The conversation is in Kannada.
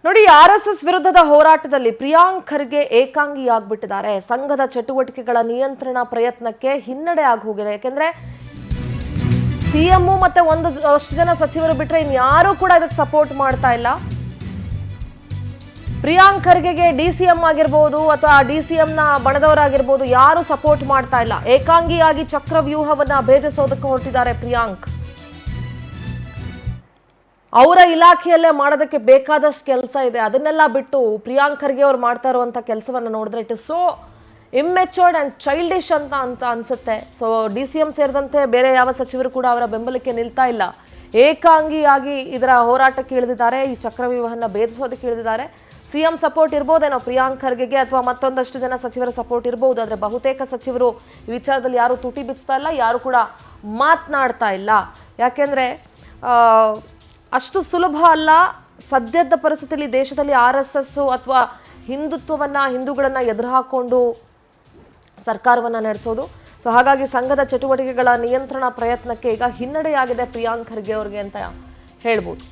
ನೋಡಿ, RSS ವಿರುದ್ಧದ ಹೋರಾಟದಲ್ಲಿ ಪ್ರಿಯಾಂಕ್ ಖರ್ಗೆ ಏಕಾಂಗಿಯಾಗ್ಬಿಟ್ಟಿದ್ದಾರೆ. ಸಂಘದ ಚಟುವಟಿಕೆಗಳ ನಿಯಂತ್ರಣ ಪ್ರಯತ್ನಕ್ಕೆ ಹಿನ್ನಡೆ ಆಗಿ ಹೋಗಿದೆ. ಯಾಕೆಂದ್ರೆ ಸಿಎಂ ಮತ್ತೆ ಅಷ್ಟು ಜನ ಸಚಿವರು ಬಿಟ್ರೆ ಇನ್ಯಾರೂ ಕೂಡ ಇದಕ್ಕೆ ಸಪೋರ್ಟ್ ಮಾಡ್ತಾ ಇಲ್ಲ. ಪ್ರಿಯಾಂಕ್ ಖರ್ಗೆಗೆ DCM ಆಗಿರ್ಬೋದು ಅಥವಾ DCM ನ ಬಣದವರಾಗಿರ್ಬೋದು ಯಾರು ಸಪೋರ್ಟ್ ಮಾಡ್ತಾ ಇಲ್ಲ. ಏಕಾಂಗಿಯಾಗಿ ಚಕ್ರವ್ಯೂಹವನ್ನ ಭೇದಿಸೋದಕ್ಕೆ ಹೊರಟಿದ್ದಾರೆ ಪ್ರಿಯಾಂಕ್. ಅವರ ಇಲಾಖೆಯಲ್ಲೇ ಮಾಡೋದಕ್ಕೆ ಬೇಕಾದಷ್ಟು ಕೆಲಸ ಇದೆ. ಅದನ್ನೆಲ್ಲ ಬಿಟ್ಟು ಪ್ರಿಯಾಂಕ್ ಖರ್ಗೆ ಅವ್ರು ಮಾಡ್ತಾ ಇರುವಂತ ಕೆಲಸವನ್ನ ನೋಡಿದ್ರೆ it is so immatured and childish ಅಂತ ಅನ್ಸುತ್ತೆ. ಸೊ DCM ಸೇರಿದಂತೆ ಬೇರೆ ಯಾವ ಸಚಿವರು ಕೂಡ ಅವರ ಬೆಂಬಲಕ್ಕೆ ನಿಲ್ತಾ ಇಲ್ಲ. ಏಕಾಂಗಿಯಾಗಿ ಇದರ ಹೋರಾಟಕ್ಕೆ ಇಳಿದಿದ್ದಾರೆ. ಈ ಚಕ್ರವ್ಯೂಹವನ್ನ ಭೇದಿಸೋದಕ್ಕೆ ಇಳಿದಿದ್ದಾರೆ. CM ಸಪೋರ್ಟ್ ಇರ್ಬೋದೇನೋ ಪ್ರಿಯಾಂಕ್ ಖರ್ಗೆಗೆ, ಅಥವಾ ಮತ್ತೊಂದಷ್ಟು ಜನ ಸಚಿವರ ಸಪೋರ್ಟ್ ಇರ್ಬೋದು. ಆದರೆ ಬಹುತೇಕ ಸಚಿವರು ಈ ವಿಚಾರದಲ್ಲಿ ಯಾರು ತುಟಿ ಬಿಚ್ತಾ ಇಲ್ಲ, ಯಾರು ಕೂಡ ಮಾತನಾಡ್ತಾ ಇಲ್ಲ. ಯಾಕೆಂದ್ರೆ ಅಷ್ಟು ಸುಲಭ ಅಲ್ಲ ಸದ್ಯದ ಪರಿಸ್ಥಿತಿಯಲ್ಲಿ ದೇಶದಲ್ಲಿ RSS ಅಥವಾ ಹಿಂದೂಗಳನ್ನ ಎದುರು ಹಾಕೊಂಡು ಸರ್ಕಾರವನ್ನ ನಡೆಸೋದು. ಸೊ ಹಾಗಾಗಿ ಸಂಘದ ಚಟುವಟಿಕೆಗಳ ನಿಯಂತ್ರಣ ಪ್ರಯತ್ನಕ್ಕೆ ಈಗ ಹಿನ್ನಡೆಯಾಗಿದೆ ಪ್ರಿಯಾಂಕ್ ಖರ್ಗೆ ಅವ್ರಿಗೆ ಅಂತ ಹೇಳ್ಬೋದು.